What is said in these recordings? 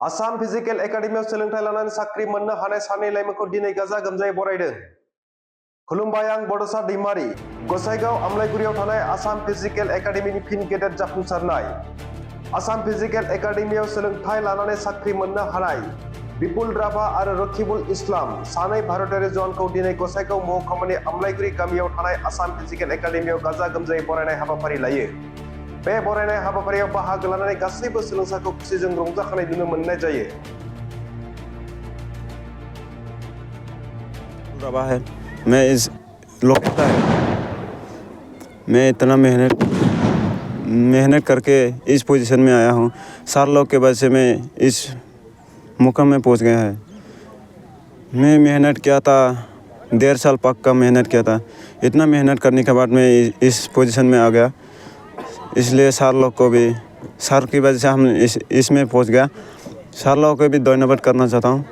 Assam physical एकाडेमियाव सोलोंथाइ लानानै साख्रि मोननो हानाय सानै लाइमोनखौ दिनै गाजा गोमजायै बरायदों। खुलुमबाय, आं बड'सा दैमारि। गसाइगाव आमलाइगुरियाव थानाय आसाम फिजिकल एकाडेमिनि फिन गेदेर जाफुंसारनाय। आसाम फिजिकल एकाडेमियाव सोलोंथाइ लानानै साख्रि मोननो हानाय बिपुल राभा आरो रकिबुल इस्लाम सानै भारतारि जवानखौ दिनै गसाइगाव महकुमानि आमलाइगुरि गामियाव थानाय आसाम फिजिकल एकाडेमियाव गाजा गोमजायै बरायनाय हाबाफारि लायो। बे बरायनाय हाबाफारियाव बाहागो लानानै गासैबो सोलोंसाखौ खुसिजों रंजाखांनाय नुनो मोननाय जायो। रहा है मैं इस लोकेट का है। मैं इतना मेहनत करके इस पोजीशन में आया हूँ। 4 लोग के वजह से मैं इस मुकाम में पहुँच गया है। मैं मेहनत किया था, 1.5 साल पक्का मेहनत किया था। इतना मेहनत करने के बाद मैं इस पोजीशन में आ गया। इसलिए 4 लोग को भी सर की वजह से हम इसमें पहुँच गया। 4 लोगों को भी धन्यवाद करना चाहता हूँ।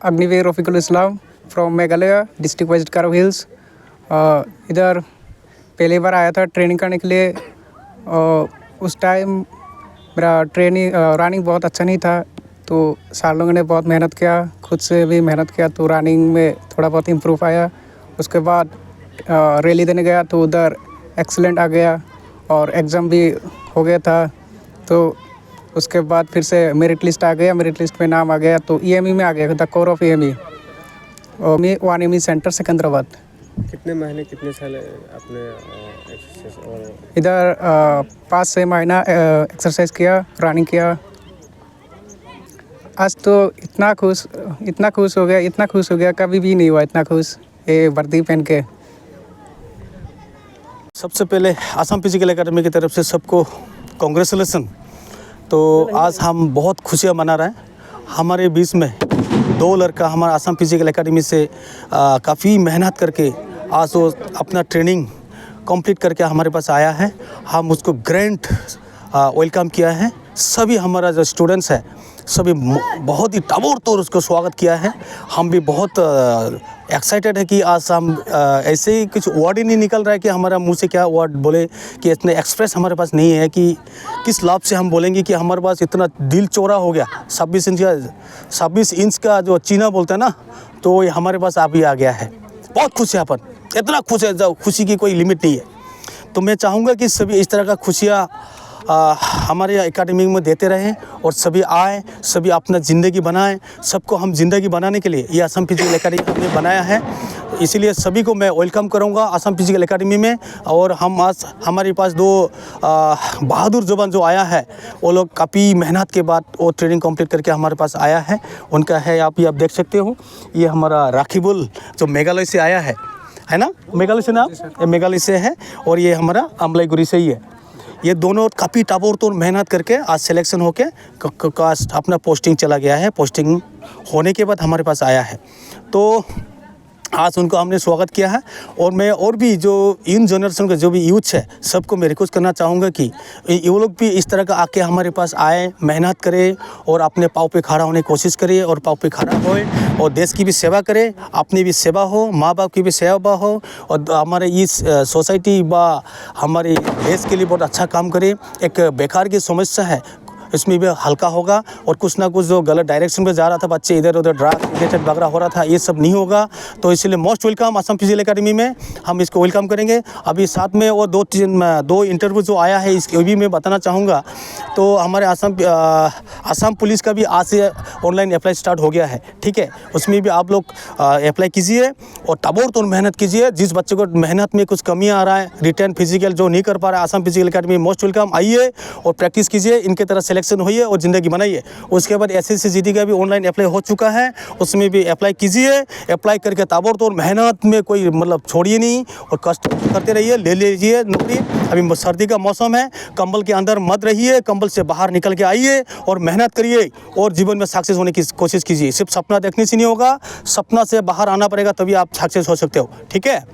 Agniveer Rafiqul Islam from Meghalaya district west Garo hills. इधर पहली बार आया था ट्रेनिंग करने के लिए। उस टाइम मेरा रनिंग बहुत अच्छा नहीं था, तो सार लोगों ने बहुत मेहनत किया, खुद से भी मेहनत किया, तो रनिंग में थोड़ा बहुत इम्प्रूव आया। उसके बाद रैली देने गया तो उधर एक्सीलेंट आ गया और एग्ज़ाम भी हो गया था। तो उसके बाद फिर से मेरिट लिस्ट आ गया, मेरिट लिस्ट में नाम आ गया, तो EME में आ गया, द कोर ऑफ EME और मैं 1 सेंटर सिकंदराबाद। कितने महीने कितने साल आपने एक्सरसाइज और इधर 5-6 महीना एक्सरसाइज किया, रनिंग किया। आज तो इतना खुश हो गया, कभी भी नहीं हुआ इतना खुश ये वर्दी पहन के। सबसे पहले आसाम फिजिकल एकेडमी की तरफ से सबको कांग्रेचुलेसन। तो आज हम बहुत खुशियाँ मना रहे हैं। हमारे बीच में 2 लड़का हमारा आसाम फिजिकल एकेडमी से काफ़ी मेहनत करके आज वो अपना ट्रेनिंग कंप्लीट करके हमारे पास आया है। हम उसको ग्रैंड वेलकम किया है। सभी हमारा जो स्टूडेंट्स है सभी बहुत ही ताबड़तोड़ उसको स्वागत किया है। हम भी बहुत एक्साइटेड है कि आज हम ऐसे ही कुछ वर्ड ही नहीं निकल रहा है कि हमारा मुंह से क्या वर्ड बोले, कि इतने एक्सप्रेस हमारे पास नहीं है कि किस लाभ से हम बोलेंगे कि हमारे पास इतना दिल चौड़ा हो गया। 26 इंच का जो चीना बोलते हैं ना, तो ये हमारे पास अभी आ गया है। बहुत खुश है अपन, इतना खुश है, जो खुशी की कोई लिमिट नहीं है। तो मैं चाहूँगा कि सभी इस तरह का खुशियाँ हमारे एकेडमी में देते रहें और सभी आए, सभी अपना ज़िंदगी बनाएं। सबको हम ज़िंदगी बनाने के लिए ये आसाम फिजिकल एकेडमी हमने बनाया है, इसीलिए सभी को मैं वेलकम करूंगा आसाम फिजिकल एकेडमी में। और हम आज हमारे पास 2 बहादुर जवान जो आया है, वो लोग काफ़ी मेहनत के बाद वो ट्रेनिंग कंप्लीट करके हमारे पास आया है। उनका है आप देख सकते हो, ये हमारा रकीबुल जो मेघालय से आया है ना, मेघालय से ना, ये मेघालय से है, और ये हमारा अमलाईगुरी से ही है। ये दोनों काफ़ी ताबड़तोड़ मेहनत करके आज सिलेक्शन होके अपना पोस्टिंग चला गया है। पोस्टिंग होने के बाद हमारे पास आया है, तो आज उनको हमने स्वागत किया है। और मैं और भी जो इन जनरेशन का जो भी यूथ है, सबको मैं रिक्वेस्ट करना चाहूँगा कि ये लोग भी इस तरह का आके हमारे पास आए, मेहनत करें और अपने पाँव पे खड़ा होने की कोशिश करिए और पाँव पे खड़ा होए और देश की भी सेवा करें, अपनी भी सेवा हो, माँ बाप की भी सेवा हो, और हमारे इस सोसाइटी व हमारे देश के लिए बहुत अच्छा काम करें। एक बेकार की समस्या है, इसमें भी हल्का होगा, और कुछ ना कुछ जो गलत डायरेक्शन में जा रहा था, बच्चे इधर उधर ड्रग रिलेटेड वगैरह हो रहा था, ये सब नहीं होगा। तो इसलिए most welcome Assam physical academy में, हम इसको वेलकम करेंगे। अभी साथ में और 2 इंटरव्यू जो आया है, इसके भी मैं बताना चाहूँगा। तो हमारे आसाम पुलिस का भी आज से ऑनलाइन अप्लाई स्टार्ट हो गया है, ठीक है। उसमें भी आप लोग अप्लाई कीजिए और ताबड़तोड़ मेहनत कीजिए। जिस बच्चे को मेहनत में कुछ कमी आ रहा है, रिटर्न फिजिकल जो नहीं कर पा रहा है, Assam physical academy most welcome. आइए और प्रैक्टिस कीजिए, इनके तरह सिलेक्शन होइए और ज़िंदगी बनाइए। उसके बाद SSC GD का भी ऑनलाइन अप्लाई हो चुका है, उसमें भी अप्लाई कीजिए। अप्लाई करके ताबड़तोड़ मेहनत में कोई मतलब छोड़िए नहीं और कष्ट करते रहिए, ले लीजिए नौकरी। अभी सर्दी का मौसम है, कंबल के अंदर मत रहिए, कंबल से बाहर निकल के आइए और मेहनत करिए और जीवन में सक्सेस होने की कोशिश कीजिए। सिर्फ सपना देखने से नहीं होगा, सपना से बाहर आना पड़ेगा, तभी आप सक्सेस हो सकते हो, ठीक है।